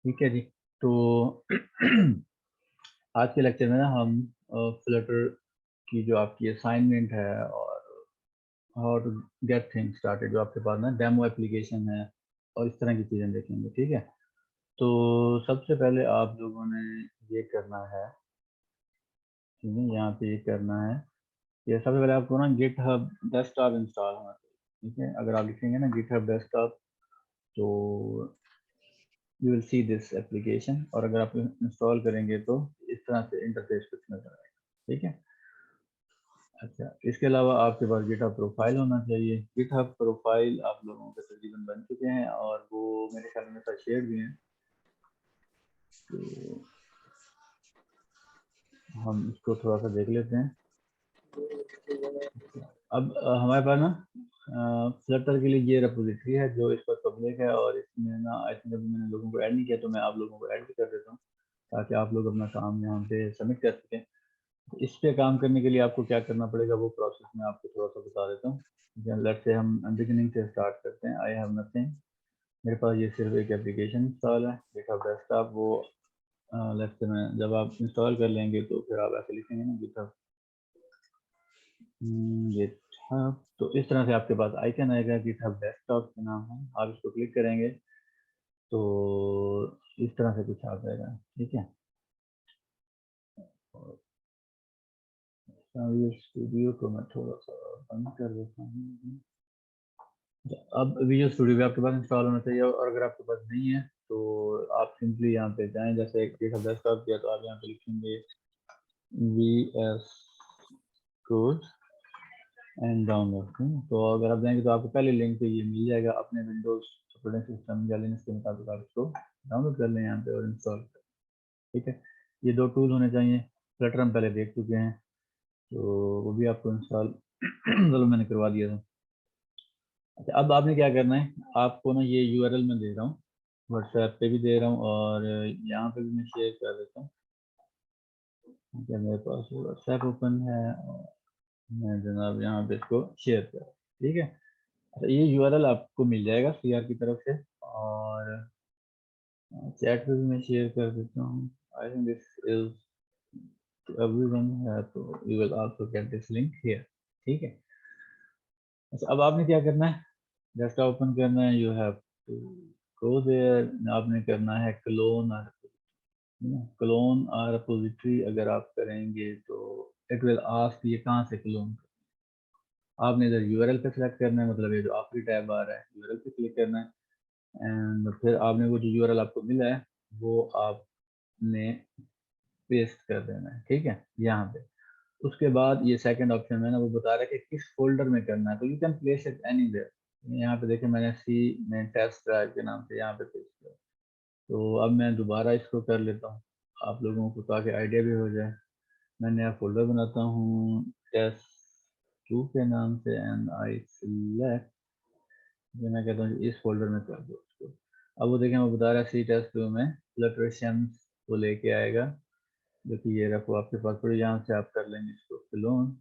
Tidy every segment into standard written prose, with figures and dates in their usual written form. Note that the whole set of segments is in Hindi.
ठीक है जी। तो आज के लेक्चर में ना हम फ्लटर की जो आपकी असाइनमेंट है और how to get things started, जो आपके पास ना डेमो एप्लीकेशन है और इस तरह की चीज़ें देखेंगे। ठीक है, तो सबसे पहले आप लोगों ने ये करना है, ठीक है, यहाँ पे ये करना है कि सबसे पहले आपको ना गिटहब डेस्कटॉप इंस्टॉल होना चाहिए। ठीक है, अगर आप लिखेंगे ना गिटहब डेस्कटॉप तो you will see this application, और अगर आप इंस्टॉल करेंगे तो इस तरह से इंटरफेस कुछ नजर आएगा। ठीक है, अच्छा, इसके अलावा आपके पास गिटहब प्रोफाइल होना चाहिए। गिटहब प्रोफाइल आप लोगों के तकरीबन बन चुके हैं और वो मेरे ख्याल में शेयर भी हैं, तो हम इसको थोड़ा सा देख लेते हैं। अब हमारे पास ना फ्लटर के लिए ये रेपोजिटरी है जो इस पर पब्लिक है, और इसमें ना आई थिंक अभी मैंने लोगों को ऐड नहीं किया, तो मैं आप लोगों को ऐड भी कर देता हूँ ताकि आप लोग अपना काम यहाँ पे सबमिट कर सकें। इस पे काम करने के लिए आपको क्या करना पड़ेगा वो प्रोसेस मैं आपको थोड़ा सा बता देता हूँ। लेट्स से हम बिगिनिंग से स्टार्ट करते हैं। आई हैव नथिंग, मेरे पास ये सिर्फ एक एप्लीकेशन इंस्टॉल है गिटहब डेस्कटॉप। वो लेट्स से मैं जब आप इंस्टॉल कर लेंगे तो फिर आप ऐसे लिखेंगे ना गिटहब गिटहब, तो इस तरह से आपके पास आइकन आएगा गिटहब डेस्कटॉप के नाम है। आप इसको क्लिक करेंगे तो इस तरह से कुछ आ जाएगा। ठीक है, और स्टूडियो को मैं थोड़ा सा बंद कर देता हूँ। अब विजुअल स्टूडियो भी आपके पास इंस्टॉल होना चाहिए, और अगर आपके पास नहीं है तो आप सिंपली यहाँ पे जाएं, जैसे गिटहब डेस्कटॉप किया तो आप यहाँ पे लिखेंगे VS कोड एंड डाउनलोड। तो अगर आप जाएंगे तो आपको पहले लिंक पे ये मिल जाएगा, अपने विंडोज ऑपरेटिंग सिस्टम या लिनक्स के मुताबिक आप इसको डाउनलोड कर लें यहाँ पे और इंस्टॉल करें। ठीक है, ये दो टूल होने चाहिए। फ्लटर हम पहले देख चुके हैं तो वो भी आपको इंस्टॉल चलो मैंने करवा दिया था। अच्छा, अब आपने क्या करना है, आपको ना ये URL में दे रहा हूँ, व्हाट्सएप पे भी दे रहा हूँ और यहाँ पे भी मैं शेयर कर देता हूँ। ठीक है, मेरे पास व्हाट्सएप ओपन है और मैं जनाब यहाँ पे इसको शेयर कर, ठीक है। अच्छा, ये URL आपको मिल जाएगा CR की तरफ से, और चैट पे भी मैं शेयर कर देता हूँ। I think this is to everyone है, तो you will also get this link here. ठीक है, अच्छा, अब आपने क्या करना है, डेस्कटॉप ओपन करना है, you have to go there, आपने करना है क्लोन आर रिपोजिटरी। अगर आप करेंगे तो इट विल आस्क ये कहाँ से क्लोन। आपने इधर URL पे सिलेक्ट करना है, मतलब ये जो आखिरी टैब आ रहा है URL पे क्लिक करना है, एंड फिर आपने वो जो URL आपको मिला है वो आपने पेस्ट कर देना है। ठीक है, यहाँ पे उसके बाद ये सेकंड ऑप्शन है ना, वो बता रहा है कि किस फोल्डर में करना है, तो you can place it anywhere. यहाँ पे देखिए मैंने C में टेस्ट ड्राइव के नाम से यहाँ पे पेस्ट किया। तो अब मैं दोबारा इसको कर लेता हूँ आप लोगों को ताकि आइडिया भी हो जाए। मैं नया फोल्डर बनाता हूँ test2 के नाम से, एंड आई सिलेक्ट, मैं कहता हूँ इस फोल्डर में कर दो उसको। अब वो देखें वो बता रहा है C test2 में फ्लटरेशंस को लेके आएगा, जो कि ये रखो आपके पास थोड़ी, यहाँ से आप कर लेंगे इसको क्लोन।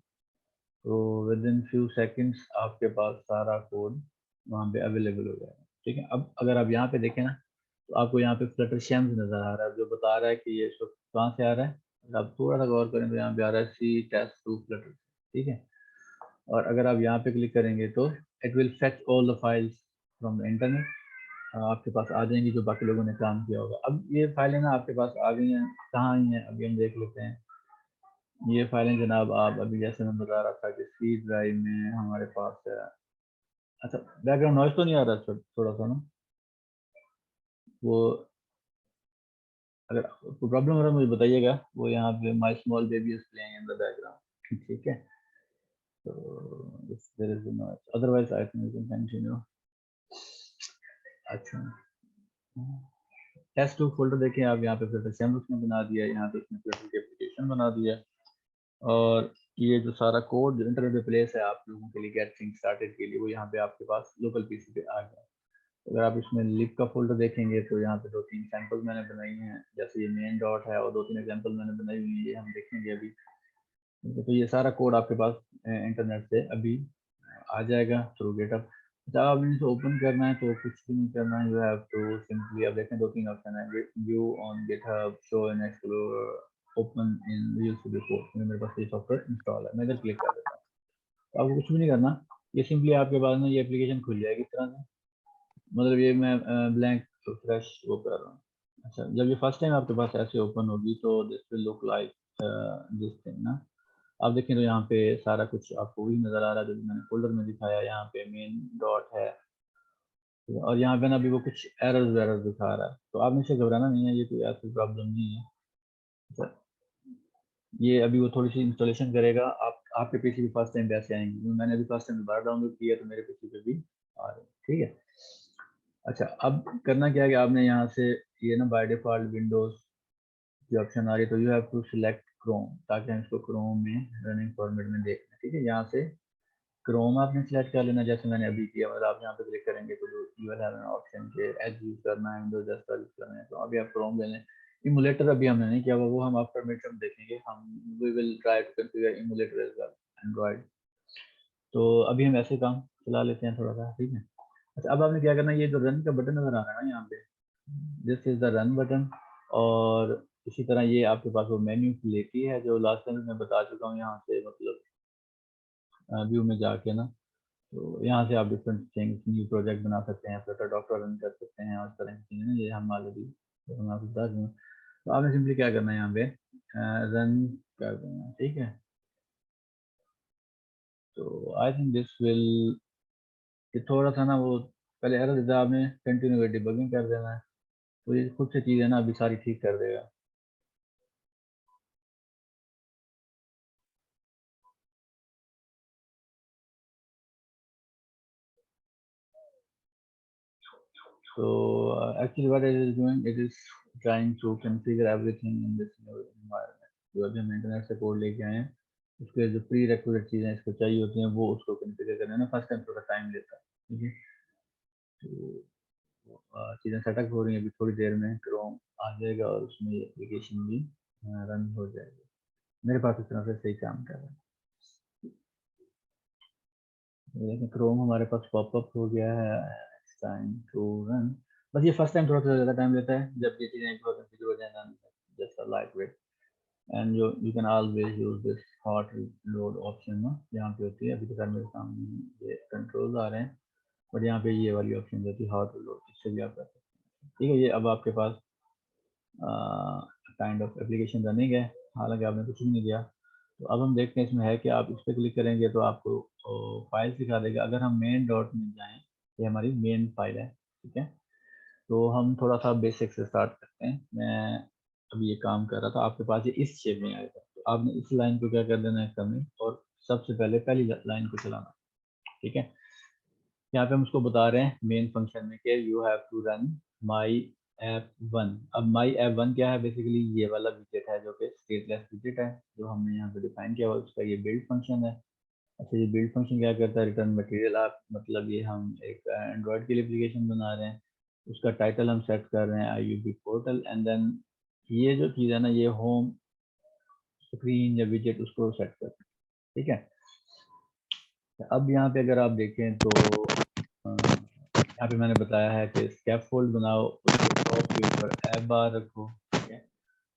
तो विद इन फ्यू सेकेंड्स आपके पास सारा कोड वहाँ पे अवेलेबल हो जाएगा। ठीक है, अब अगर आप यहाँ पे देखें ना तो आपको यहाँ पे फ्लटर शेम्स नज़र आ रहा है, जो बता रहा है कि ये इस वक्त कहाँ से आ रहा है। अगर आप थोड़ा सा गौर करें तो यहाँ पे आ रहा है C test2 फ्लटर। ठीक है, और अगर आप यहाँ पे क्लिक करेंगे तो it will fetch all the files from the internet, आपके पास आ जाएंगी जो बाकी लोगों ने काम किया होगा। अब ये फाइलें ना आपके पास आ गई हैं, कहाँ आई हैं अभी हम देख लेते हैं। ये फाइलें जनाब आप अभी जैसे मैं बता रहा था कि C ड्राइव में हमारे पास है। अच्छा, बैकग्राउंड नॉइज तो नहीं आ रहा थोड़ा सा ना, वो अगर आपको प्रॉब्लम हो रहा है मुझे बताइएगा। वो यहाँ पे my small baby is playing in the background. ठीक है, तो if there is a noise, otherwise I think we can continue। अच्छा, टेस्ट2 फोल्डर देखें आप, यहाँ पे फिल्टर सैम्पल उसने बना दिया है, यहाँ पे उसने फिल्टर की एप्लीकेशन बना दिया है, और ये जो सारा कोड जो इंटरनेट पे प्लेस है आप लोगों के लिए गेट थिंग्स स्टार्टेड के लिए, वो यहाँ पे आपके पास लोकल PC पे आ गया। अगर आप इसमें लिप का फोल्डर देखेंगे तो यहाँ पे 2-3 सैंपल मैंने बनाई हैं, जैसे ये मेन डॉट है और 2-3 एग्जांपल मैंने बनाई हुई है, ये हम देखेंगे अभी। तो ये सारा कोड आपके पास इंटरनेट से अभी आ जाएगा थ्रू गिटहब। जब आपने इसे ओपन करना है तो कुछ भी नहीं करना है, यू हैव टू सिंपली, अब देखें दो तीन ऑप्शन है, view on GitHub, show in explorer, open in visual studio code. मेरे पास ये सॉफ्टवेयर इंस्टॉल है, मैं इधर क्लिक कर देता हूँ। तो आपको कुछ भी नहीं करना, ये सिंपली आपके पास में ये एप्लीकेशन खुल जाएगी इस तरह से। मतलब ये मैं ब्लैंक फ्रेश वो कर रहा हूँ। अच्छा, जब ये फर्स्ट टाइम आपके पास ऐसे ओपन होगी तो this will look like this thing ना। आप देखें तो यहाँ पे सारा कुछ आपको वही नज़र आ रहा है जो मैंने फोल्डर में दिखाया। यहाँ पे मेन डॉट है और यहाँ पे ना अभी वो कुछ एरर्स दिखा रहा है, तो आपने इसे घबराना नहीं है, ये कोई ऐसी प्रॉब्लम नहीं है। तो ये अभी वो थोड़ी सी इंस्टॉलेशन करेगा, आप आपके पीसी भी फर्स्ट टाइम वैसे आएंगे। मैंने अभी फर्स्ट टाइम दोबारा डाउनलोड किया तो मेरे पीसी पे भी आ रहे हैं, ठीक है। अच्छा, अब करना क्या है कि आपने यहाँ से ये ना बाय डिफॉल्ट विंडोज की ऑप्शन आ रही है, तो you have to select Chrome, ताकि हम इसको क्रोम में रनिंग फॉर्मेट में देख लें, ठीक है। यहाँ से क्रोम आपने सेलेक्ट कर लेना जैसे मैंने अभी किया। मतलब आप यहाँ पे क्लिक करेंगे तो you will have an option के एज यूज करना है, विंडोज डेस्कटॉप यूज करना है, तो अभी आप क्रोम ले लें। इमुलेटर अभी हमने नहीं किया हुआ, वो हम आफ्टर मिड टर्म देखेंगे। हम we will try to configure emulator as well Android. तो अभी हम ऐसे काम चला लेते हैं थोड़ा सा, ठीक है। अच्छा, अब आपने क्या करना है, ये जो रन का बटन नजर आ रहा है ना यहाँ पे, this is the run button. और इसी तरह ये आपके पास वो मेन्यू लेती है जो लास्ट टाइम मैं बता चुका हूँ। यहाँ से मतलब व्यू में जाके ना, तो यहाँ से आप डिफरेंट थिंग्स, न्यू प्रोजेक्ट बना सकते हैं, फ्लटर डॉक्टर रन कर सकते हैं और इस तरह की चीज़ें ना, ये हम ऑलरेडी मैं आपको बता दूँ। तो आपने सिंपली क्या करना है, यहाँ पे रन कर देना, ठीक है। तो आई थिंक दिस विल, ये थोड़ा सा ना वो पहले एरर देता, आपने कंटिन्यू डिबगिंग कर देना है, तो ये खुद से चीज़ें ना अभी सारी ठीक कर देगा। So actually what it is doing, it is trying to configure everything in this new environment। जो अभी हम इंटरनेट से कोड लेके आए हैं, उसके जो प्री रिक्विजिट चीज़ें इसको चाहिए होती हैं वो उसको कॉन्फ़िगर करने में फर्स्ट टाइम थोड़ा टाइम लेता है, ठीक है। तो चीज़ें सेटअप हो रही हैं, अभी थोड़ी देर में क्रोम आ जाएगा और उसमें ये एप्लीकेशन भी रन हो जाएगी। मेरे पास इस तरह से सही काम कर रहा है। लेकिन क्रोम हमारे पास पॉपअप हो गया है, टाइम टू रन। बस ये फर्स्ट टाइम थोड़ा सा ज़्यादा टाइम लेता है, जब ये चीज़ें थोड़ा कंफिगर हो जाए ना, जस्ट लाइट वेट। एंड जो you can always use this hot load option ना, यहाँ पे होती है। अभी तो खैर मेरे सामने ये कंट्रोल आ रहे हैं, बट यहाँ पे ये वाली ऑप्शन होती है हॉट लोड, इससे भी आप कर सकते हैं, ठीक है। ये अब आपके पास काइंड ऑफ एप्लीकेशन रनिंग है, हालांकि आपने कुछ भी नहीं दिया। तो अब हम देखते हैं इसमें है कि आप इस पर क्लिक करेंगे तो आपको फाइल दिखा देगा। अगर हम मेन डॉट में जाएं, ये हमारी मेन फाइल है, ठीक है। तो हम थोड़ा सा बेसिक से स्टार्ट करते हैं। मैं अभी ये काम कर रहा था, आपके पास ये इस शेप में आएगा, तो आपने इस लाइन को क्या कर देना है, कमी, और सबसे पहले पहली लाइन को चलाना, ठीक है। यहाँ पे हम उसको बता रहे हैं मेन फंक्शन में कि you have to run my app one. अब माई ऐप वन क्या है, बेसिकली ये वाला विजेट है जो कि स्टेटलेस विजेट है, जो हमने यहाँ पे डिफाइन किया हुआ, उसका ये बिल्ड फंक्शन है। अच्छा, ये बिल्ड फंक्शन क्या करता है, रिटर्न मटेरियल। आप मतलब ये हम एक एंड्रॉयड के लिए एप्लीकेशन बना रहे हैं, उसका टाइटल हम सेट कर रहे हैं IUB पोर्टल, एंड देन ये जो चीज़ है ना, ये होम स्क्रीन या विजेट उसको सेट करते हैं, ठीक है। अब यहाँ पे अगर आप देखें तो यहाँ पे मैंने बताया है कि स्कैफोल्ड बनाओ, उसके टॉप के ऊपर ऐप बार रखो, ठीक है।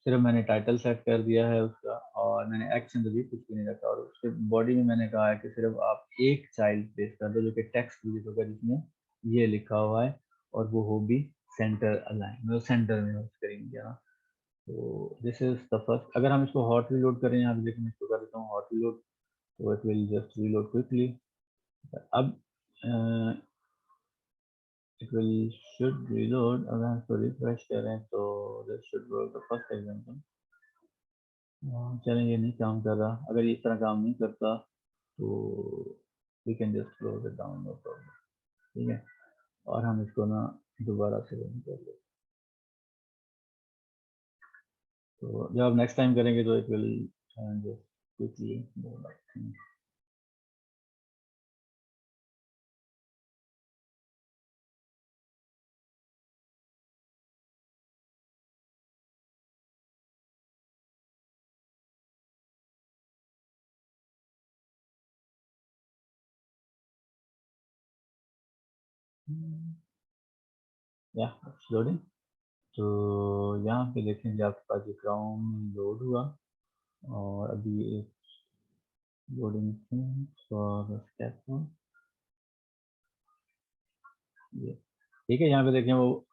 सिर्फ मैंने टाइटल सेट कर दिया है उसका, और मैंने एक्शन भी कुछ भी नहीं रखा, और उसके बॉडी में मैंने कहा है कि सिर्फ आप एक चाइल्ड प्लेस कर दो जो कि टेक्स्ट विजिट होगा, जिसमें ये लिखा हुआ है, और वो हो भी सेंटर अलाइन, मतलब सेंटर में हो स्क्रीन के ना। तो दिस इज द फर्स्ट। अगर हम इसको हॉट रीलोड करें, यहाँ पे देखिए मैं इसको कर देता हूँ हॉट रीलोड, तो it will just reload quickly. अब इट विल शुड रीलोड। अगर हम इसको रिफ्रेश करें तो this should work the first example. चलें, ये नहीं काम कर रहा। अगर ये इस तरह काम नहीं करता तो we can just close it down, no problem, ठीक है। और हम इसको ना दोबारा से रन कर लेते, तो जब आप नेक्स्ट टाइम करेंगे तो इट विल जस्ट क्विकली। या लोडिंग। तो यहाँ पे देखेंगे आपके पास ये क्राउन लोड हुआ और अभी एक लोडिंग फॉर स्कैफोल्ड, ये ठीक है। यहाँ पे देखें वो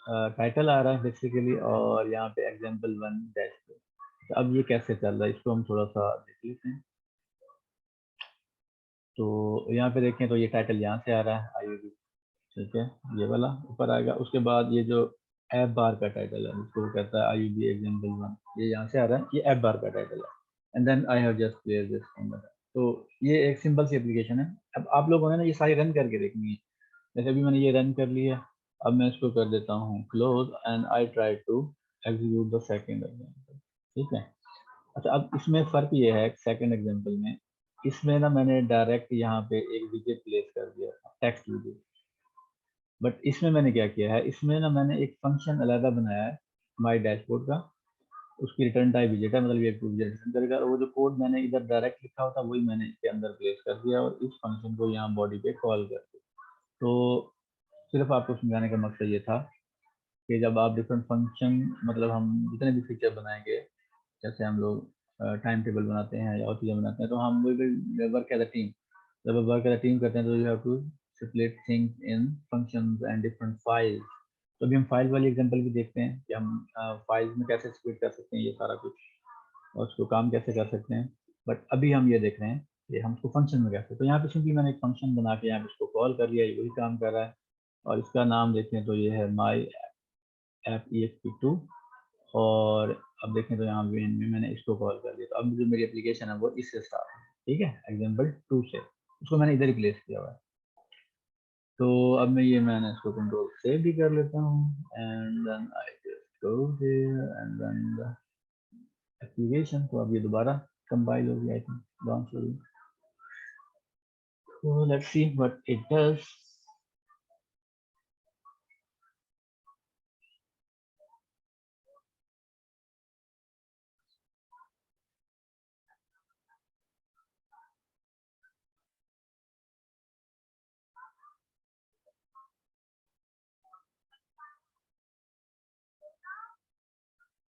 टाइटल आ रहा है बेसिकली, और यहाँ पे एग्जाम्पल 1 डैशबोर्ड। तो अब ये कैसे चल रहा है इसको हम थोड़ा सा देख लेते हैं। तो यहाँ पे देखें तो ये टाइटल यहाँ से आ रहा है IUB, ठीक है, ये वाला ऊपर आएगा। उसके बाद ये जो ऐप बार का टाइटल है जिसको वो कहता है IUB एग्जाम्पल 1, ये यहाँ से आ रहा है, ये ऐप बार का टाइटल है। And then I have just clear this. तो ये एक सिंपल सी एप्लीकेशन है। अब आप लोगों ने ना ये सारी रन करके देखनी है। जैसे अभी मैंने ये रन कर लिया, अब मैं इसको कर देता हूँ close and I try to execute the second example, ठीक है। अच्छा, अब इसमें फ़र्क ये है सेकंड एग्जांपल में, इसमें ना मैंने डायरेक्ट यहाँ पे एक विजेट प्लेस कर दिया था, टेक्स्ट विजेट। बट इसमें मैंने क्या किया है, इसमें ना मैंने एक फंक्शन अलग बनाया है माई डैशबोर्ड का, उसकी रिटर्न टाइप विजेट है, मतलब ये विजेट रिटर्न करेगा। और वो जो कोड मैंने इधर डायरेक्ट लिखा होता वही मैंने इसके अंदर प्लेस कर दिया और इस फंक्शन को यहाँ बॉडी पे कॉल कर दिया। तो सिर्फ आपको समझाने का मकसद ये था कि जब आप डिफरेंट फंक्शन, मतलब हम जितने भी फीचर बनाएंगे, जैसे हम लोग टाइम टेबल बनाते हैं या और चीज़ें बनाते हैं, तो हम will work as a team. जब आप वर्क एज अ टीम करते हैं तो you have to split things in functions and different files. तो अभी हम फाइल वाली एग्जांपल भी देखते हैं कि हम फाइल्स में कैसे स्प्लिट कर सकते हैं ये सारा कुछ, और उसको काम कैसे कर सकते हैं। बट अभी हम ये देख रहे हैं कि हम उसको फंक्शन में कैसे। तो यहाँ पे सिंपली मैंने एक फंक्शन बना के यहाँ पे इसको कॉल कर लिया, ये वही काम कर रहा है। और इसका नाम देखें तो ये है माई ऐप EXP2। और अब देखें तो यहाँ मेन में मैंने इसको कॉल कर दिया। तो अब जो मेरी एप्लीकेशन है वो इससे स्टार्ट है, ठीक है, एग्जाम्पल 2 से। उसको मैंने इधर ही प्लेस किया हुआ है। तो अब मैंने इसको कंट्रोल से भी कर लेता हूँ and then I just go here and then the application. तो अब ये दोबारा कंपाइल हो गया, आई थिंक लॉन्च हो गई। So let's see what it does.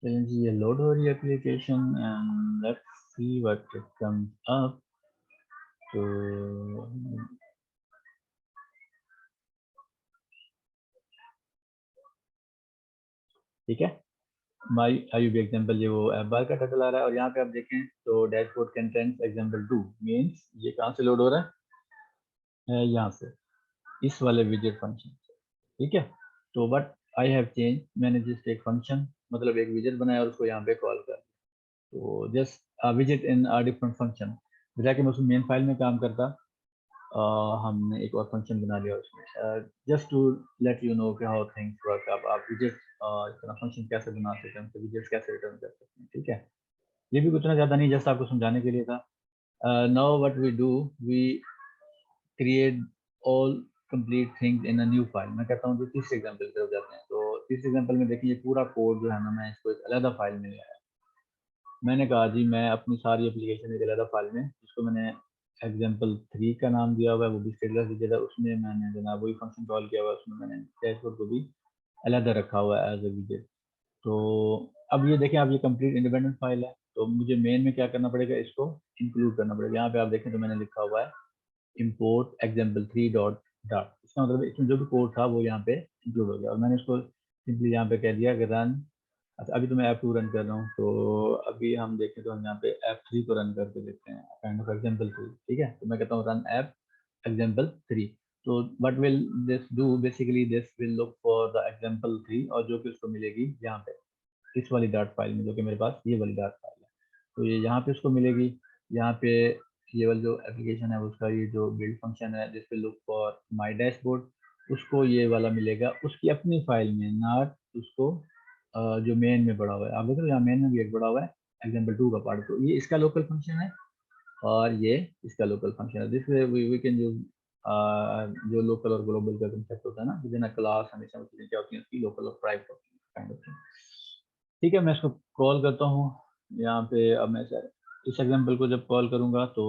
चलिए जी, ये लोड हो रही है application and let's see what it comes up. तो ठीक है, माई IUB एग्जाम्पल, ये वो ऐप बार का टाइटल आ रहा है। और यहाँ पे आप देखें तो डैशबोर्ड कंटेंट्स एग्जाम्पल 2 मीन्स ये कहाँ से लोड हो रहा है, यहाँ से, इस वाले विजेट फंक्शन से, ठीक है। तो बट आई हैव चेंज, मैंने जस्ट एक फंक्शन, मतलब एक विजेट बनाया और उसको यहाँ पे कॉल कर। तो जस्ट विजेट इन डिफरेंट फंक्शन, बजाय कि मैं उसमें मेन फाइल में काम करता, हमने एक और फंक्शन बना लिया उसमें, just to let you know कि हाउ थिंग्स वर्क। अब आप विजेट इस तरह फंक्शन कैसे बना सकते हैं, विजेट्स कैसे रिटर्न कर सकते हैं, ठीक है। ये भी उतना ज़्यादा नहीं, जस्ट आपको समझाने के लिए था। Now what we do, we create all complete things in a new file. मैं कहता हूँ जो तीसरे एग्जाम्पल की तरफ जाते हैं, तो तीसरे एग्जाम्पल में देखिए ये पूरा कोड जो है ना, मैं इसको एक अलग फाइल में लाया। मैंने कहा जी मैं अपनी सारी एप्लीकेशन एक अलग फाइल में, जिसको मैंने एग्जाम्पल 3 का नाम दिया हुआ है, वो भी स्टेटस दिया था, उसमें मैंने जनाब वही फंक्शन कॉल किया हुआ है, उसमें मैंने डैशबोर्ड को भी अलग रखा हुआ है एज ए विजेट। तो अब ये देखें, अब ये कंप्लीट इंडिपेंडेंट फाइल है। तो मुझे मेन में क्या करना पड़ेगा, इसको इंक्लूड करना पड़ेगा। यहाँ पे आप देखें तो मैंने लिखा हुआ है import example3 डॉट डॉट, इसका मतलब इसमें जो भी कोड था वो यहाँ पे इंक्लूड हो गया। और मैंने इसको सिंपली यहाँ पे कह दिया कि रन। अच्छा, अभी तो मैं ऐप 2 रन कर रहा हूँ, तो अभी हम देखें तो हम यहाँ पे ऐप 3 को रन करके देखते हैं, काइंड ऑफ एग्जाम्पल 3, ठीक है। तो मैं कहता हूँ रन ऐप एग्जाम्पल 3। तो what will this do, basically this will look for the example 3, और जो कि उसको मिलेगी यहाँ पे इस वाली डॉट फाइल में, जो कि मेरे पास ये वाली डॉट फाइल है। तो ये यहाँ पे उसको मिलेगी। यहाँ पे ये वाली जो एप्लीकेशन है उसका ये जो बिल्ड फंक्शन है जिस पे लुक फॉर माय डैशबोर्ड, उसको ये वाला मिलेगा उसकी अपनी फाइल में, नॉट उसको जो मेन में पड़ा हुआ है। आप देखो यहाँ मेन में भी एक पड़ा हुआ है एग्जाम्पल 2 का पार्ट, तो ये इसका लोकल फंक्शन है और ये इसका लोकल फंक्शन है। दिस वी कैन यूज जो लोकल और ग्लोबल का कंसेप्ट होता है ना, विद इन अ क्लास हमेशा वो चीजें क्या होती हैं उसकी लोकल और प्राइवेट होती हैं, काइंड ऑफ। ठीक है, मैं इसको कॉल करता हूँ यहाँ पे। अब मैं सर इस एग्जाम्पल को जब कॉल करूँगा तो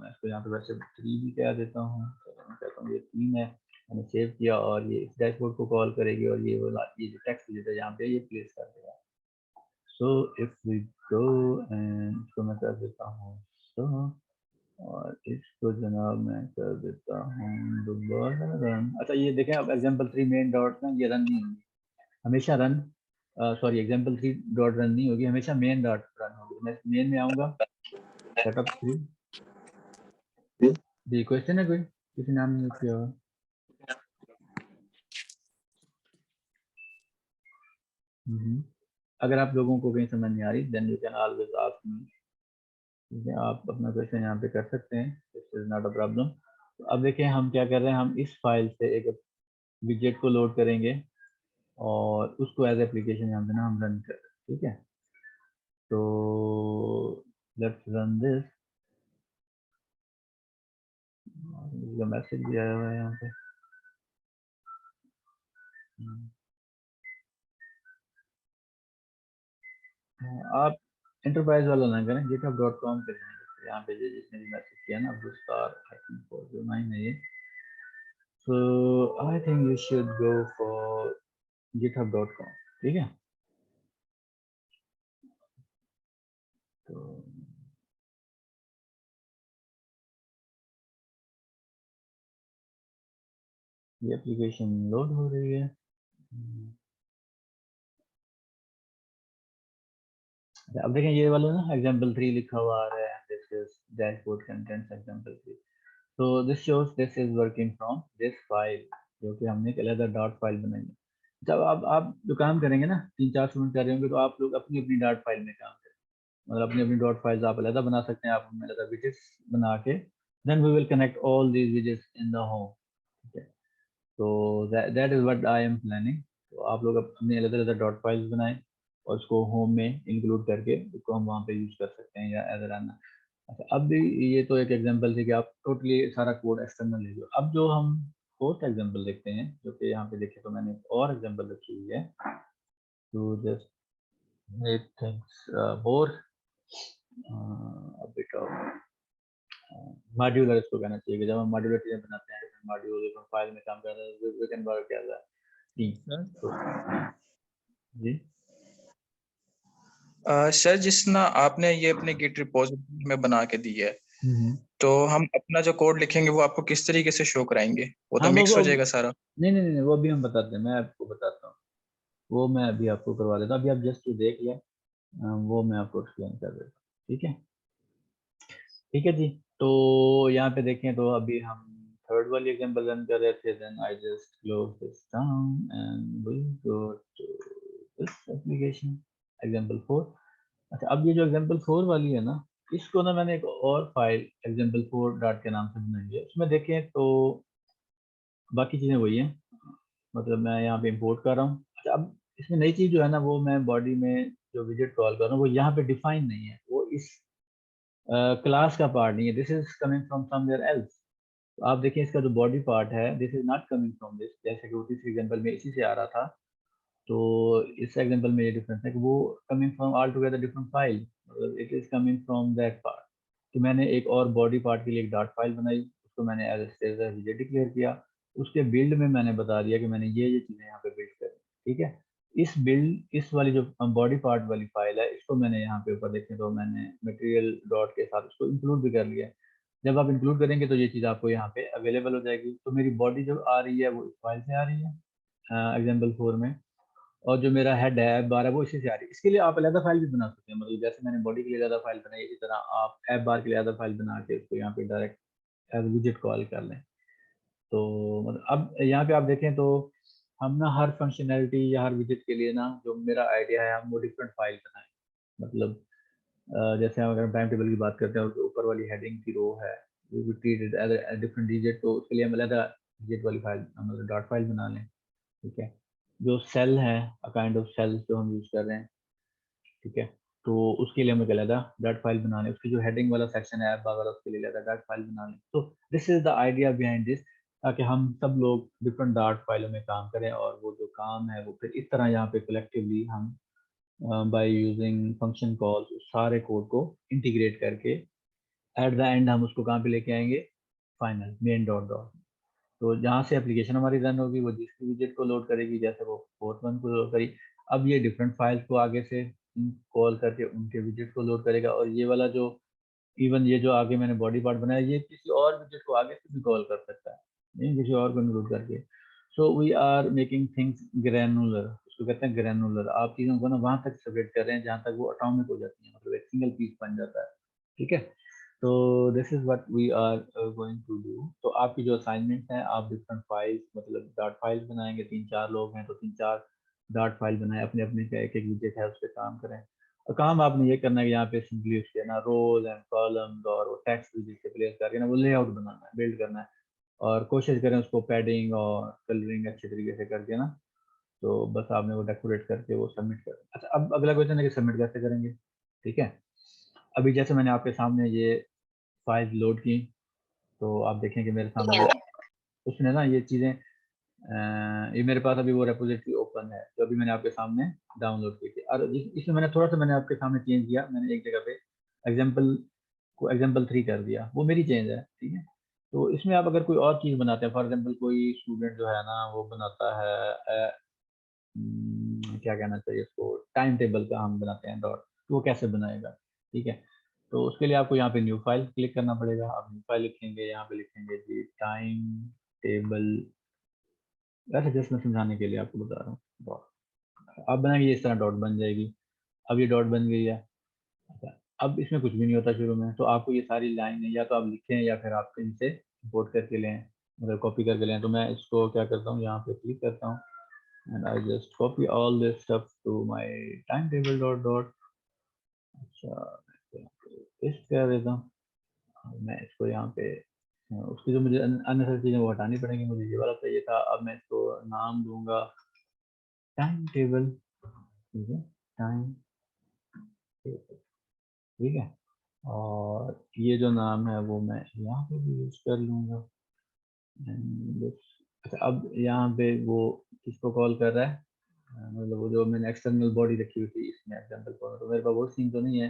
मैं इसको यहाँ पे वैसे 3 भी कह देता हूँ, तो मैं कहता हूँ ये 3 है। मैंने सेव किया और ये इस डैशबोर्ड को कॉल करेगी और ये वाला ये जो टेक्स्ट विजिट है यहाँ पे ये प्लेस कर देगा। So if we go and इसको मैं कर देता हूँ सो और इसको जनाब मैं कर देता हूँ दोबारा रन। अच्छा ये देखें अब एग्जाम्पल 3 मेन डॉट ना ये रन नहीं होगी हमेशा run sorry example 3 dot run नहीं होगी हमेशा मेन डॉट रन होगी। मैं मेन में आऊँगा सेटअप 3 जी क्वेश्चन है कोई किसी नाम नहीं किया हुआ अगर आप लोगों को कहीं समझ नहीं आ रही then you can always ask me. ठीक है आप अपना क्वेश्चन यहाँ पे कर सकते हैं this is not a problem. तो अब देखिए हम क्या कर रहे हैं हम इस फाइल से एक विजेट को लोड करेंगे और उसको एज एप्लीकेशन यहाँ पे ना हम रन कर रहे हैं। ठीक है तो लेट्स रन दिस। मैसेज भी आया हुआ है यहाँ पे आप एंटरप्राइज वाला ना करें github.com पे जाएंगे यहाँ पे जिसने भी मैसेज किया ना अब्दुल स्टार 409 है ये। So I think you should go for github.com। ठीक है तो ये एप्लीकेशन लोड हो रही है। अब देखें ये वाला ना एग्जाम्पल 3 लिखा हुआ आ रहा है this is dashboard contents example 3। so this shows this is working from this file जो कि हमने एक अलग डॉट फाइल बनाई है। जब आप जो काम करेंगे ना 3-4 स्टूडेंट कर रहे होंगे तो आप लोग अपनी अपनी डॉट फाइल में काम करें मतलब अपनी अपनी डॉट फाइल्स आप अलग बना सकते हैं आप उनमें अलग विजेट्स बना के then we will connect all these widgets in the home. ठीक है तो that is what I am planning. तो आप लोग अपने अलग अलग डॉट फाइल्स बनाएं और उसको होम में इंक्लूड करके उसको हम वहाँ पे यूज कर सकते हैं या एज रन। अच्छा अब भी ये तो एक एग्जांपल थी कि आप टोटली सारा कोड एक्सटर्नल ले लो। अब जो हम फोर्थ एग्जांपल देखते हैं जो कि यहाँ पे देखें तो मैंने और एग्जांपल रखी हुई है तो just make things more a bit of modular इसको कहना चाहिए कि जब हम मॉड्यूलर चीजें बनाते हैं मॉड्यूल फाइल में काम कर रहे हैं we can work as a team. जी सर जिस ना आपने ये अपने गिट रिपोजिटरी में बना के दी है तो हम अपना जो कोड लिखेंगे वो आपको किस तरीके से शो कराएंगे वो तो हाँ मिक्स हो वो जाएगा सारा। नहीं वो भी हम बताते हैं मैं आपको बताता हूँ वो मैं अभी आपको करवा देता हूँ अभी आप जस्ट देख लें वो मैं आपको एक्सप्लेन कर देता हूँ। ठीक है जी तो यहाँ पे देखें तो अभी हम थर्ड वाली एग्जांपल रन कर रहे थे then I just close this down and we go to this application example 4। अच्छा अब ये जो एग्जांपल 4 वाली है ना इसको ना मैंने एक और फाइल एग्जांपल 4 डॉट के नाम से बनाई है उसमें देखें तो बाकी चीज़ें वही हैं मतलब मैं यहाँ पे इंपोर्ट कर रहा हूँ। अच्छा अब इसमें नई चीज़ जो है ना वो मैं बॉडी में जो विजिट कॉल कर रहा हूँ वो यहाँ पे डिफाइन नहीं है वो इस क्लास का पार्ट नहीं है this is coming from somewhere else. तो आप देखिए इसका जो बॉडी पार्ट है this is not coming from this जैसे कि वो तीसरे एग्जांपल में इसी से आ रहा था। तो इस एग्जांपल में ये डिफरेंस है कि वो coming from all together different file मतलब it is coming from that part. तो मैंने एक और बॉडी पार्ट के लिए एक डॉट फाइल बनाई उसको मैंने एज ए विजेट डिक्लेयर किया उसके बिल्ड में मैंने बता दिया कि मैंने ये चीज़ें यहाँ पे बिल्ड करी। ठीक है इस बिल्ड इस वाली जो बॉडी पार्ट वाली फाइल है इसको मैंने यहाँ पे ऊपर देखें तो मैंने मटेरियल डॉट के साथ उसको इंक्लूड भी कर लिया है। जब आप इंक्लूड करेंगे तो ये चीज़ आपको यहाँ पे अवेलेबल हो जाएगी। तो मेरी बॉडी जो आ रही है वो इस फाइल से आ रही है एग्जाम्पल 4 में और जो मेरा हेड है ऐप बार है वो इसी से आ रही है। इसके लिए आप अलग फाइल भी बना सकते हैं मतलब जैसे मैंने बॉडी के लिए अलग फाइल बनाई इसी तरह आप ऐप बार के लिए अलग फाइल बना के उसको यहाँ पे डायरेक्ट एज विजिट कॉल कर लें। तो मतलब अब यहाँ पे आप देखें तो हम ना हर फंक्शनैलिटी या हर विजिट के लिए ना जो मेरा आइडिया है हम वो डिफरेंट फाइल बनाएं मतलब जैसे हम अगर टाइम टेबल की बात करते हैं और जो ऊपर वाली हेडिंग की रो है ट्रीटेड एज डिफरेंट डिजिट तो उसके लिए हम अलग डिजिट वाली फाइल मतलब डॉट फाइल बना लें। ठीक है जो सेल है काइंड ऑफ सेल जो हम यूज कर रहे हैं ठीक है तो उसके लिए हमें क्या लेता डॉट फाइल बना लें उसकी जो हेडिंग वाला सेक्शन है ऐप वगैरह उसके लिए लेता डॉट फाइल बना लें। तो this is the idea behind this ताकि हम सब लोग डिफरेंट डॉट फाइलों में काम करें और वो जो काम है वो फिर इस तरह यहाँ पे कलेक्टिवली हम बाय यूजिंग फंक्शन कॉल्स सारे कोड को इंटीग्रेट करके एट द एंड हम उसको कहाँ पे लेके आएंगे फाइनल मेन डॉट डॉट। तो जहाँ से एप्लीकेशन हमारी रन होगी वो जिसकी विजिट को लोड करेगी, जैसे वो फोर्थ वन को लोड करी, अब ये डिफरेंट फाइल्स को आगे से कॉल करके उनके विजिट को लोड करेगा। और ये वाला जो इवन ये जो आगे मैंने बॉडी पार्ट बनाया, ये किसी और विजिट को आगे से भी कॉल कर सकता है, नहीं किसी और को इंक्लूड करके। So we are making things granular, उसको कहते हैं ग्रैनुलर। आप चीज़ों को ना वहाँ तक सेपरेट कर रहे हैं जहाँ तक वो अटोमिक हो जाती है, मतलब एक सिंगल पीस बन जाता है, ठीक है। तो this is what we are going to do. तो आपकी जो असाइनमेंट है, आप डिफरेंट फाइल्स मतलब डॉट फाइल्स बनाएंगे, 3-4 लोग हैं तो 3-4 डॉट फाइल बनाए, अपने अपने का एक एक विजिट है उस पर काम करें। और काम आपने ये करना है कि यहाँ पे सिंपली उसके ना रोज एंड कॉलम्स और वो टेक्स्ट विजिट से प्लेस करके ना वो लेआउट बनाना है, बिल्ड करना है। और कोशिश करें उसको पैडिंग और कलरिंग अच्छे तरीके से करके ना, तो बस आपने वो डेकोरेट करके वो सबमिट कर। अच्छा, अब अगला क्वेश्चन है कि सबमिट कैसे करेंगे, ठीक है। अभी जैसे मैंने आपके सामने ये फाइल लोड की, तो आप देखें कि मेरे सामने उसने ना ये चीज़ें, ये मेरे पास अभी वो रेपोजिटरी ओपन है जो अभी मैंने आपके सामने डाउनलोड की थी। और इसमें मैंने थोड़ा सा मैंने आपके सामने चेंज किया, मैंने एक जगह पे एग्जाम्पल को एग्जाम्पल 3 कर दिया, वो मेरी चेंज है, ठीक है। तो इसमें आप अगर कोई और चीज़ बनाते हैं, फॉर एग्जाम्पल कोई स्टूडेंट जो है ना वो बनाता है क्या कहना चाहिए उसको, टाइम टेबल का हम बनाते हैं डॉट, तो वो कैसे बनाएगा, ठीक है। तो उसके लिए आपको यहाँ पे न्यू फाइल क्लिक करना पड़ेगा। आप न्यू फाइल लिखेंगे, यहाँ पे लिखेंगे जी टाइम टेबल, वैसे जस्ट मैं समझाने के लिए आपको बता रहा हूँ डॉट। आप बनाएंगे इस तरह डॉट बन जाएगी। अब ये डॉट बन गई है। अच्छा, अब इसमें कुछ भी नहीं होता शुरू में, तो आपको ये सारी लाइन या तो आप लिखें या फिर आप इनसे इंपोर्ट करके लें, मतलब कॉपी करके लें। तो मैं इसको क्या करता हूँ, यहाँ पे क्लिक करता हूँ and I just copy all this stuff to my timetable dot. अच्छा, पेस्ट कर देता हूँ। मैं इसको यहाँ पे उसकी जो मुझे अननेसेसरी चीज़ें वो हटानी पड़ेंगी, मुझे ये वाला चाहिए था। अब मैं इसको नाम दूंगा टाइम टेबल, ठीक है, टाइम टेबल, ठीक है। और ये जो नाम है वो मैं यहाँ पे भी यूज कर लूँगा। अच्छा, अब यहाँ पे वो किसको कॉल कर रहा है, मतलब वो जो मैंने एक्सटर्नल बॉडी रखी हुई थी इसमें एग्जाम्पल कॉल, तो मेरे पास वो सीन तो नहीं है,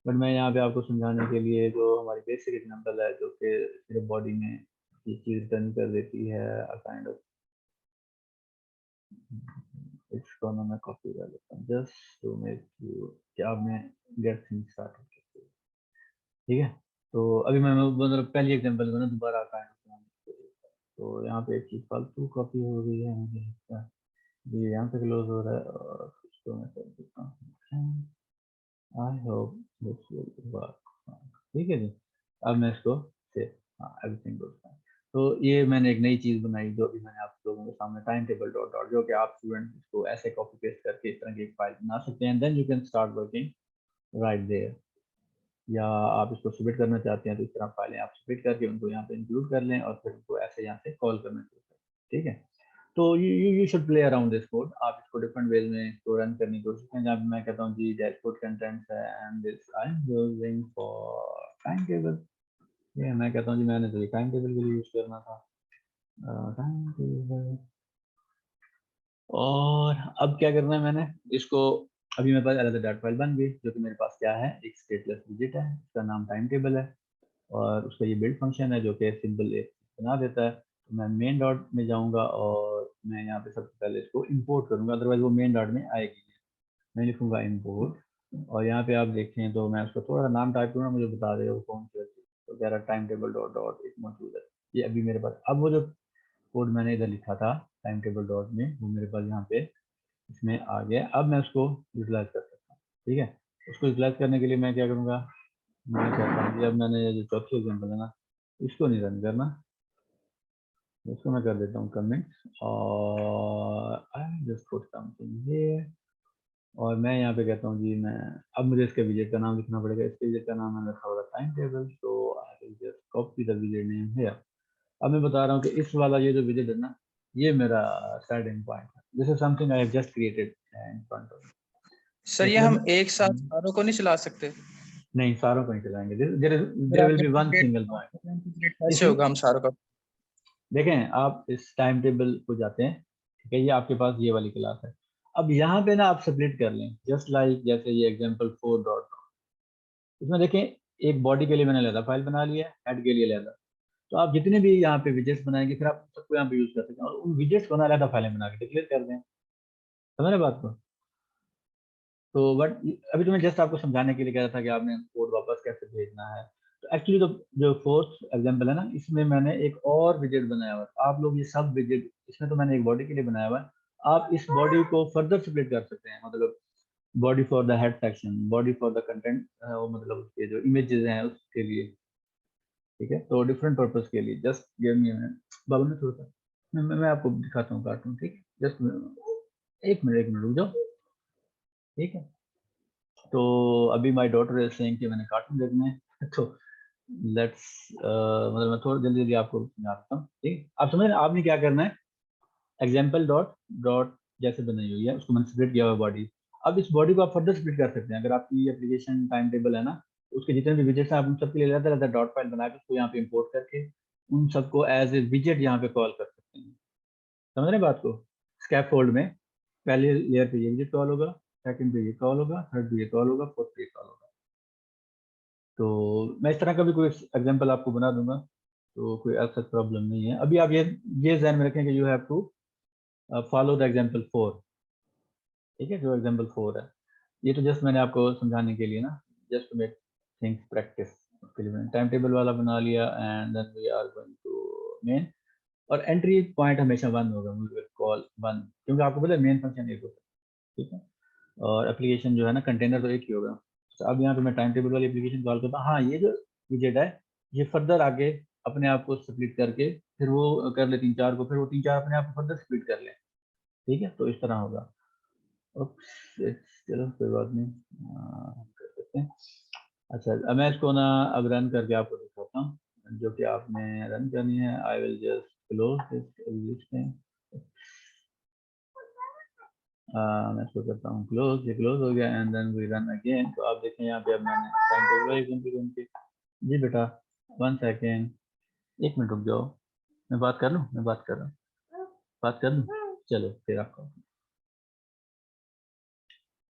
बट मैं यहाँ पे आपको समझाने के लिए जो हमारी बेसिक एग्जाम्पल है जो कि सिर्फ बॉडी में ये चीज़ रिटर्न कर देती है काइंड ऑफ, इसको ना मैं कॉपी कर लेता हूँ जस्ट टू मेक यू, क्या मैं गेट थिंग्स स्टार्टेड, ठीक है। तो अभी मैं मतलब पहली एग्जाम्पल को ना दोबारा काइंड ऑफ, तो यहाँ पे एक चीज़ फालतू कॉपी हो गई है, मुझे लगता है ये यहाँ पे क्लोज हो रहा है, और इसको मैं कर देता हूँ। I hope this will work, ठीक है जी। अब मैं इसको से, हाँ एवरीथिंग गुड फाइन। तो ये मैंने एक नई चीज़ बनाई जो अभी मैंने आप लोगों के सामने टाइम टेबल डॉट डॉट, जो कि आप स्टूडेंट इसको ऐसे कॉपी पेस्ट करके इस तरह की एक फाइल बना सकते हैं, then you can start working right there. या आप इसको सबमिट करना चाहते हैं तो इस तरह फाइलें आप सबमिट करके उनको यहाँ पे इंक्लूड कर लें और फिर उनको ऐसे यहाँ से कॉल करना शुरू करें, ठीक है। तो you should play around this code. आप इसको डिफरेंट वेज में इसको रन करने की कोशिश करें। जहाँ पे मैं कहता हूँ जी डैशबोर्ड कंटेंट्स है and this I am using for time table, ये मैं कहता हूँ जी मैंने तो टाइम टेबल के लिए यूज करना था, टाइम टेबल। और अब क्या करना है मैंने इसको, अभी मेरे पास अलग डॉट फाइल बन गई जो कि मेरे पास क्या है, एक स्टेटलेस विजिट है, इसका नाम टाइम टेबल है और उसका ये बिल्ड फंक्शन है जो कि सिंपल एक बना देता है। तो मैं मेन डॉट में जाऊंगा और मैं यहाँ पे सबसे पहले इसको इंपोर्ट करूंगा, अदरवाइज वो मेन डॉट में आएगी। मैं लिखूंगा इंपोर्ट और यहाँ पे आप देखें तो मैं उसको थोड़ा सा नाम टाइप करूँगा, मुझे बता देगा वो कौन सी होती है। तो कह रहा टाइम टेबल डॉट डॉट एक मौजूद है, ये अभी मेरे पास। अब वो जो कोड मैंने इधर लिखा था टाइम टेबल डॉट में वो मेरे पास यहाँ पे इसमें आ गया। अब मैं उसको यूटिलाइज कर सकता हूँ, ठीक है। उसको यूटिलाइज करने के लिए मैं क्या करूँगा, मैं कहता हूँ कि अब मैंने जो चौथी एग्जाम्पल है ना इसको नहीं रन करना, इसको मैं कर देता हूँ कमेंट और I just put something here. और मैं यहाँ पे कहता हूँ जी मैं, अब मुझे इसके विजिट का नाम लिखना पड़ेगा, इसके विजिट का नाम मैंने रखा होगा टाइम टेबल, तो आई will just copy the visit name here. अब मैं बता रहा हूँ कि इस वाला ये जो विजिट है ना ये मेरा स्टार्टिंग पॉइंट है, this is something I have just created in front of, sir ये हम मतलब एक साथ सारों को नहीं चला सकते? नहीं सारों को नहीं चलाएंगे, फिर देयर आप will be one create single point. कैसे होगा हम सारों का? देखें आप इस टाइम टेबल को जाते हैं, ठीक है, ये आपके पास ये वाली क्लास है। अब यहाँ पे ना आप स्प्लिट कर लें जस्ट लाइक जैसे ये एग्जांपल 4 डॉट, इसमें देखें एक बॉडी के लिए मैंने अलग फाइल बना लिया, हेड के लिए अलग। तो आप जितने भी यहाँ पे विजेट्स बनाएंगे फिर आप सबको यहाँ पे यूज कर सकते हैं, और उन विजेट्स को ना अलग फाइलें बना के डिक्लेयर कर दें। समझ रहे बात को? तो बट अभी तो मैं जस्ट आपको समझाने के लिए कह रहा था कि आपने कोड वापस कैसे भेजना है। तो एक्चुअली तो जो फोर्थ एग्जांपल है ना, इसमें मैंने एक और विजेट बनाया हुआ है। आप लोग ये सब विजेट, इसमें तो मैंने एक बॉडी के लिए बनाया हुआ है, आप इस बॉडी को फर्दर स्प्लिट कर सकते हैं। मतलब body for the head section, body for the content, वो मतलब उसके जो इमेजेस हैं उसके लिए, ठीक है। तो डिफरेंट पर्पस के लिए जस्ट गिव मी बाबू ने थोड़ा सा मैं आपको दिखाता हूँ कार्टून, ठीक है। जस्ट एक मिनट रुक जाओ, ठीक है। तो अभी माय डॉटर इज सेइंग कि मैंने कार्टून देखना है तो लेट्स मतलब मैं थोड़ा जल्दी जल्दी आपको समझाता हूँ, ठीक। आप समझ रहे हैं आपने क्या करना है? एग्जाम्पल डॉट डॉट जैसे बनाई हुई है उसको मैंने स्प्लिट किया हुआ बॉडी। अब इस बॉडी को आप फर्दर स्प्लिट कर सकते हैं। अगर आपकी एप्लीकेशन टाइम टेबल है ना, उसके जितने भी विजेट्स हैं आप उन सबके लिए रहता रहता डॉट फाइल बना के उसको यहाँ पे इंपोर्ट करके उन सबको एज ए विजेट यहाँ पे कॉल कर सकते हैं। समझ रहे बात को? स्कैफोल्ड में पहले लेयर पे ये विजेट कॉल होगा, सेकंड पे ये कॉल होगा, थर्ड पे ये कॉल होगा, फोर्थ पे ये कॉल होगा। तो मैं इस तरह का भी कोई एग्जांपल आपको बना दूंगा, तो कोई ऐसा प्रॉब्लम नहीं है। अभी आप ये ध्यान में रखें कि you have to follow the example 4, ठीक है। जो एग्जांपल 4 है ये तो जस्ट मैंने आपको समझाने के लिए ना, just to make things practice, उसके लिए मैंने टाइम टेबल वाला बना लिया। And then we are going to main, और एंट्री पॉइंट हमेशा 1 होगा, वी विल कॉल 1, क्योंकि आपको पता है मेन फंक्शन एक होता है, ठीक है। और एप्लीकेशन जो है ना, कंटेनर तो एक ही होगा। तो अब यहाँ पे मैं टाइम टेबल वाली एप्लीकेशन कॉल करता हूँ। हाँ, ये जो विजेट है ये फर्दर आगे अपने आप को स्प्लिट करके फिर वो कर ले 3-4 को, फिर वो 3-4 अपने आप को फर्दर स्प्लिट कर ले, ठीक है। तो इस तरह होगा। चलो कोई बात नहीं, कर सकते हैं। अच्छा, अब मैं इसको ना अब रन करके आपको दिखाता हूँ जो कि आपने रन करनी है। I will just close this listing, मैं इसको करता हूँ क्लोज, ये क्लोज हो गया। And then we run again. तो आप देखें यहाँ पे अब मैंने टाइम टेबल एकदम पे रन किया। जी बेटा 1 सेकेंड, 1 मिनट रुक जाओ, मैं बात कर लूँ, मैं बात कर रहा हूँ, बात कर लूँ। चलो फिर आपको,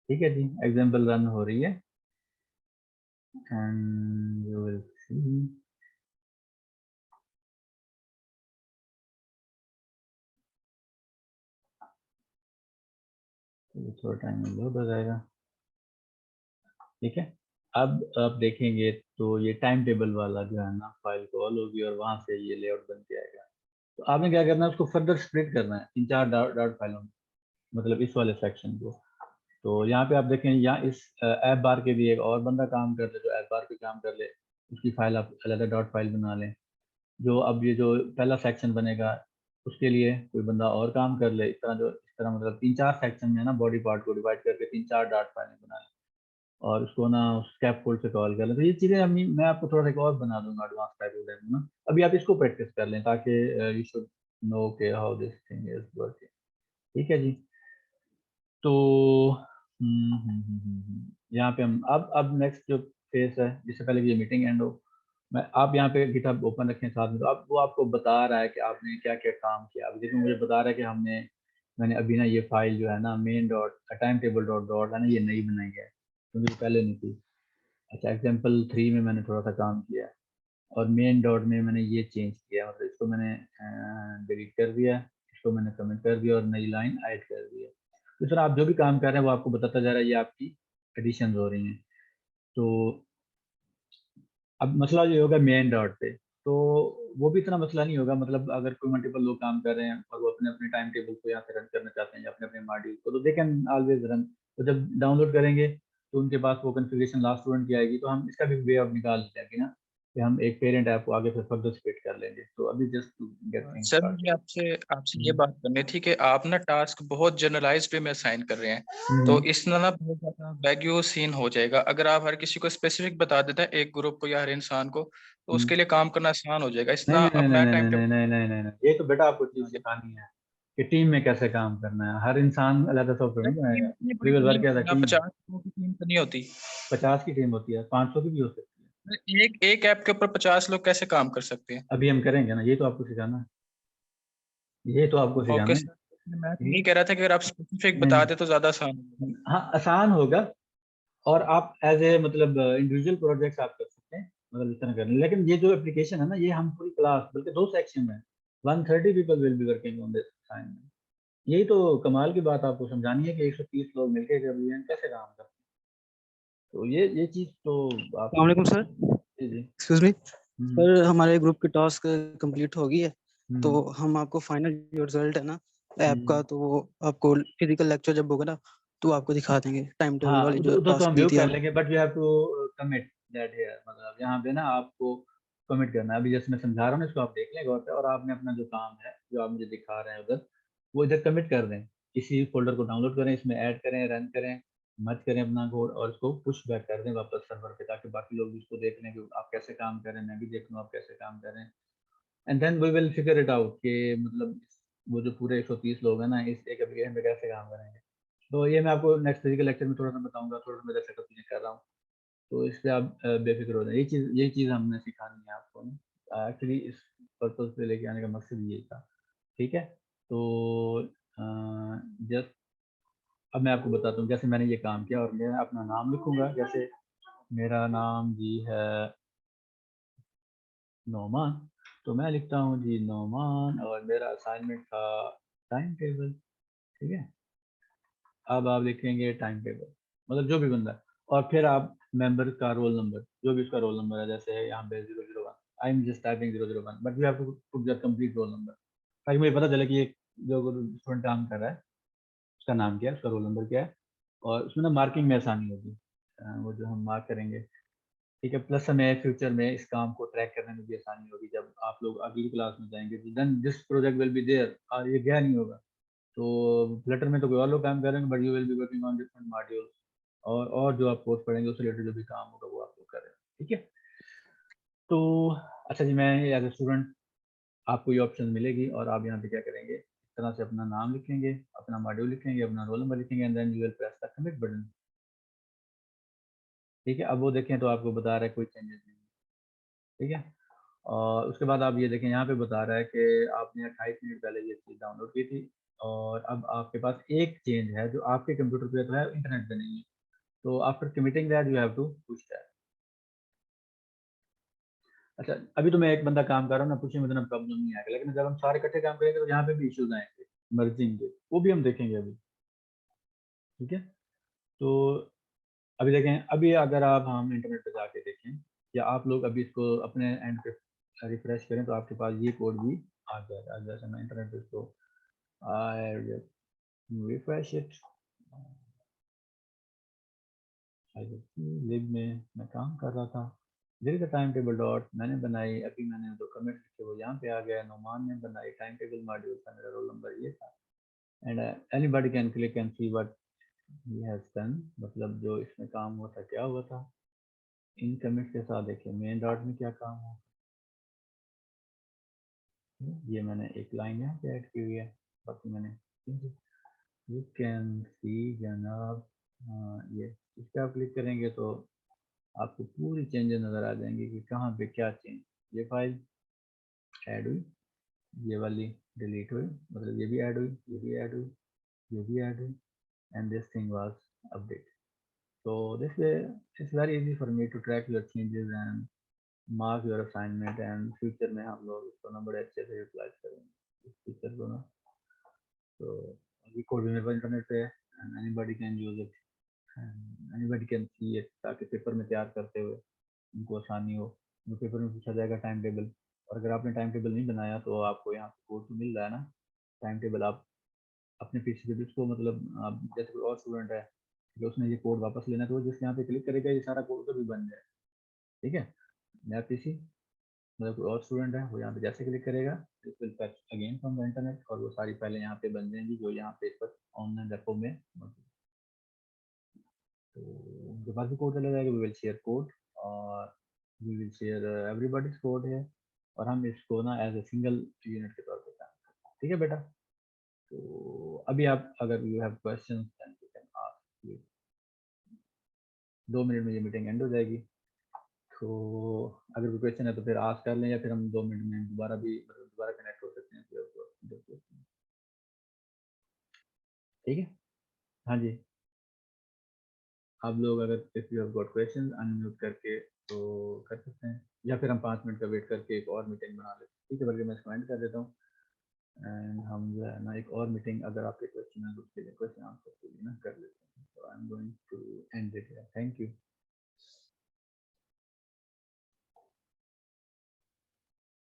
ठीक है जी, एग्जाम्पल रन हो रही है एंड यू विल सी। थोड़ा टाइम लोड हो जाएगा, ठीक है। अब आप देखेंगे तो ये टाइम टेबल वाला जो है ना फाइल कॉल होगी और वहां से ये लेआउट बन के आएगा। तो आपने क्या करना है, उसको फर्दर स्प्लिट करना है 3-4 डॉट डॉट फाइलों में, मतलब इस वाले सेक्शन को। तो यहाँ पे आप देखें, यहाँ इस ऐप बार के भी एक और बंदा काम कर ले, जो ऐप बार पे काम कर ले उसकी फाइल आप अलग डॉट फाइल बना लें। जो अब ये जो पहला सेक्शन बनेगा उसके लिए कोई बंदा और काम कर ले। इस तरह मतलब 3-4 सेक्शन में ना बॉडी पार्ट को डिवाइड करके 3-4 डॉट फाइलें बना लें और उसको ना स्कैप फोल्ड से कॉल कर लें। तो ये चीज़ें मैं आपको थोड़ा सा एक और बना दूंगा एडवांस टाइप में ना। अभी आप इसको प्रैक्टिस कर लें ताकि यू शुड नो के how this thing is working, ठीक है जी। तो यहाँ पे हम अब नेक्स्ट जो फेस है, जिससे पहले कि ये मीटिंग एंड हो, मैं आप यहाँ पे गिटहब ओपन रखें साथ में। तो अब वो आपको बता रहा है कि आपने क्या क्या काम किया। अब देखिए मुझे बता रहा है कि मैंने अभी ना ये फाइल जो है ना main dot time table dot dot है ना, ये नई बनाई है क्योंकि पहले नहीं थी। अच्छा, एग्जाम्पल 3 में मैंने थोड़ा सा काम किया और मेन डॉट में मैंने ये चेंज किया, मतलब इसको मैंने डिलीट कर दिया, इसको मैंने कमेंट कर दिया और नई लाइन ऐड कर दिया। तो सर आप जो भी काम कर रहे हैं वो आपको बताता जा रहा है, ये आपकी एडिशन हो रही हैं। तो अब मसला ये होगा मेन डॉट पे, तो वो भी इतना मसला नहीं होगा। मतलब अगर कोई मल्टीपल लोग काम कर रहे हैं और वो अपने अपने टाइम टेबल को यहाँ से रन करना चाहते हैं या अपने अपने मॉड्यूल को, तो दे कैन ऑलवेज रन। तो जब डाउनलोड करेंगे तो उनके पास वो कॉन्फ़िगरेशन लास्ट स्टूडेंट की आएगी, तो हम इसका भी वे ऑफ निकाल लेंगे ना कि हम एक पेरेंट ऐप को आगे फिर फर्दर स्प्लिट कर लेंगे। तो अभी just to get things sir मुझे स्टार्टेड। आपसे आपसे ये बात करनी थी कि आप ना टास्क बहुत जनरलाइज्ड वे में असाइन कर रहे हैं, तो इसमें ना बहुत ज्यादा वैग्यू सीन हो जाएगा। अगर आप हर किसी को स्पेसिफिक बता देते हैं, एक ग्रुप को या हर इंसान को, तो उसके लिए काम करना आसान हो जाएगा। नहीं इसना नहीं नहीं अब नहीं मैं नहीं टाइम नहीं टेबल नहीं नहीं नहीं नहीं, ये तो बेटा आपको चीज सिखानी है कि टीम में कैसे काम करना है। हर इंसान अलग सॉफ्टवेयर नहीं बनाएगा। इतनी बड़ी we will team work as a ना, टीम। 50 लोगों की टीम तो नहीं होती। 50 की टीम होती है, 500 की भी हो सकती है। एक एक ऐप के ऊपर 50 लोग कैसे काम कर सकते हैं? अभी हम करेंगे ना, ये तो आपको सिखाना है, ये तो आपको ओके सिखाना है। सर, मैं तो ये यही कह रहा था कि अगर आप स्पेसिफिक नहीं बता नहीं, दे तो ज्यादा आसान होगा। हाँ आसान होगा। और आप एज ए मतलब इंडिविजुअल प्रोजेक्ट्स आप कर सकते हैं। मतलब इस तरह करना। लेकिन ये जो एप्लीकेशन है ना, ये हम पूरी क्लास, बल्कि 2 सेक्शन में 130 people will be working on this assignment. यही तो कमाल की बात आपको समझानी है कि 130 लोग मिलकर जब ये कैसे काम करते हैं। तो ये चीज़ तो आपको अस्सलाम वालेकुम सर, जी, जी। एक्सक्यूज मी हुँ, सर, हमारे ग्रुप की टास्क कंप्लीट हो गई है, तो हुँ, हम आपको फाइनल जो रिजल्ट है ना ऐप का, हुँ। तो वो आपको फिजिकल लेक्चर जब होगा ना तो आपको दिखा देंगे, टाइम टेबल हाँ, वाली उधर जो उधर तो टास्क हम दी व्यू थी कर आप। लेंगे, but you have to commit that here, मतलब यहाँ पे ना आपको कमिट करना है। अभी जैसे मैं समझा रहा हूँ ना, इसको आप देख लें गौर से, और आपने अपना जो काम है, जो आप मुझे दिखा रहे हैं उधर, वो इधर कमिट कर दें। किसी फ़ोल्डर को डाउनलोड करें, इसमें ऐड करें, रन करें, मर्ज करें अपना कोड और इसको पुश बैक कर दें वापस सर्वर पे, ताकि बाकी लोग भी इसको देख लें कि आप कैसे काम कर रहे हैं, मैं भी देख लूँ आप कैसे काम कर रहे हैं। And then we will figure it out कि मतलब वो जो पूरे 130 लोग हैं ना, इस एक एप्लीकेशन पे कैसे काम करेंगे। तो ये मैं आपको नेक्स्ट फिजिकल लेक्चर में थोड़ा-सा बताऊँगा, थोड़ा-सा मैं इधर सेटअप चीज़ें कर रहा हूँ। तो इस पे आप बेफ़िक्र हो जाएँ। यही चीज़ हमने सिखानी है आपको ना। एक्चुअली इस पर्पज़ से लेके आने का मकसद यही था। ठीक है? तो जस्ट अब मैं आपको बताता हूँ, जैसे मैंने ये काम किया और मैं अपना नाम लिखूँगा। जैसे मेरा नाम जी है नोमान, तो मैं लिखता हूँ जी नोमान, और मेरा असाइनमेंट था टाइम टेबल। ठीक है? अब आप लिखेंगे टाइम टेबल, मतलब जो भी बंदा है, और फिर आप मेंबर का रोल नंबर, जो भी उसका रोल नंबर है, जैसे यहाँ पे 001, I am just typing 001, but you have to put the complete roll number, ताकि मुझे पता चले कि ये जो स्टूडेंट काम कर रहा है उसका नाम क्या है, उसका रोल नंबर क्या है, और उसमें ना मार्किंग में आसानी होगी। वो जो हम मार्क करेंगे, ठीक है। प्लस हमें फ्यूचर में इस काम को ट्रैक करने में भी आसानी होगी, जब आप लोग अगली क्लास में जाएंगे, then this project will be there, और ये गया नहीं होगा। तो फ्लटर में तो कोई और लोग काम करेंगे, but you will be working on different modules, और जो आप कोर्स पढ़ेंगे उससे रिलेटेड जो भी काम होगा वो आप लोग करें। ठीक है? तो अच्छा जी, मैं एज ए स्टूडेंट आपको ये ऑप्शन मिलेगी, और आप यहाँ पे क्या करेंगे, इस तरह से अपना नाम लिखेंगे, अपना मॉड्यूल लिखेंगे, अपना रोल नंबर लिखेंगे, and then you will press the commit button. ठीक है? अब वो देखें तो आपको बता रहा है कोई चेंजेस नहीं। ठीक है? और उसके बाद आप ये देखें, यहाँ पे बता रहा है कि आपने 28 मिनट पहले ये चीज़ डाउनलोड की थी, और अब आपके पास एक चेंज है जो आपके कंप्यूटर पे तो है, इंटरनेट पे नहीं है। तो after committing that you have to push that. अच्छा, अभी तो मैं एक बंदा काम कर रहा हूँ ना, पुशिंग में इतना प्रॉब्लम नहीं आएगा, लेकिन जब हम सारे इकट्ठे काम करेंगे तो यहाँ पे भी इश्यूज आएंगे मर्जिंग के, वो भी हम देखेंगे अभी। ठीक है? तो अभी देखें, अभी अगर आप हम इंटरनेट पे जाके देखें, या आप लोग अभी इसको अपने एंड पे रिफ्रेश करें, तो आपके पास ये कोड भी आ जाएगा। आज जैसे मैं इंटरनेट पे इसको आई रिफ्रेश इट, लिब में मैं काम कर रहा था, there is a time table dot मैंने बनाई, अभी मैंने जो कमेंट लिखे वो यहाँ पे आ गया, नोमान ने बनाई, टाइम टेबल मॉड्यूल का मेरा रोल नंबर ये था, and anybody can click and see what he has done, मतलब जो इसमें काम हुआ था, क्या हुआ था। इन कमेंट्स के साथ देखिए मेन डॉट में क्या काम हुआ, ये मैंने एक लाइन यहाँ पे ऐड की हुई है, बाकी मैंने यू कैन सी जनाब। ये इस पर आप क्लिक करेंगे तो आपको पूरी चेंजेस नज़र आ जाएंगे कि कहाँ पे क्या चेंज। ये फाइल ऐड हुई, ये वाली डिलीट हुई, मतलब ये भी ऐड हुई, ये भी ऐड हुई, ये भी ऐड हुई, and this thing was update. So this way it's very easy for me to track your changes and mark your assignment, and future में हम लोग इसको ना बड़े अच्छे से यूटिलाइज करेंगे इस फीचर को ना। तो ये कोड भी मेरे पास इंटरनेट पे है, and anybody can use it, anybody can see it, ताकि पेपर में तैयार करते हुए उनको आसानी हो। जो पेपर में पूछा जाएगा टाइम टेबल, और अगर आपने टाइम टेबल नहीं बनाया तो आपको यहाँ पे कोड तो मिल रहा है ना, टाइम टेबल आप अपने पीसी पे भी उसको, मतलब आप जैसे कोई और स्टूडेंट है जो उसने ये कोड वापस लेना है, तो वो जिस यहाँ पे क्लिक करेगा ये सारा कोड उधर भी बन जाए। ठीक है? मेरा पीसी, मतलब कोई और स्टूडेंट है वो यहाँ पे जैसे क्लिक करेगा, it will fetch again from the internet, और वो सारी फाइलें यहाँ पे बन जाएंगी जो यहाँ पे इस पर ऑनलाइन रेपो में मौजूद। तो उनके पास भी कोड चला जाएगा, वी विल शेयर कोड, और we will share everybody's code है, और हम इसको ना एज ए सिंगल यूनिट के तौर पे काम करते हैं। ठीक है बेटा? तो अभी आप अगर you have question then you can ask. 2 minute में ये मीटिंग एंड हो जाएगी, तो अगर कोई क्वेश्चन है तो फिर आस्क कर लें, या फिर हम 2 मिनट में दोबारा भी, मतलब दोबारा कनेक्ट हो सकते हैं फिर। ठीक है? हाँ जी, आप लोग अगर if you have got question unmute करके तो कर सकते हैं, या फिर हम 5 मिनट का वेट करके एक और मीटिंग बना लेते हैं, ठीक है? बल्कि मैं इसको एंड कर देता हूँ एंड हम जो है ना एक और मीटिंग, अगर आपके क्वेश्चन है तो उसके लिए क्वेश्चन आंसर के लिए ना कर लेते हैं। तो I am going to end it here. Thank you.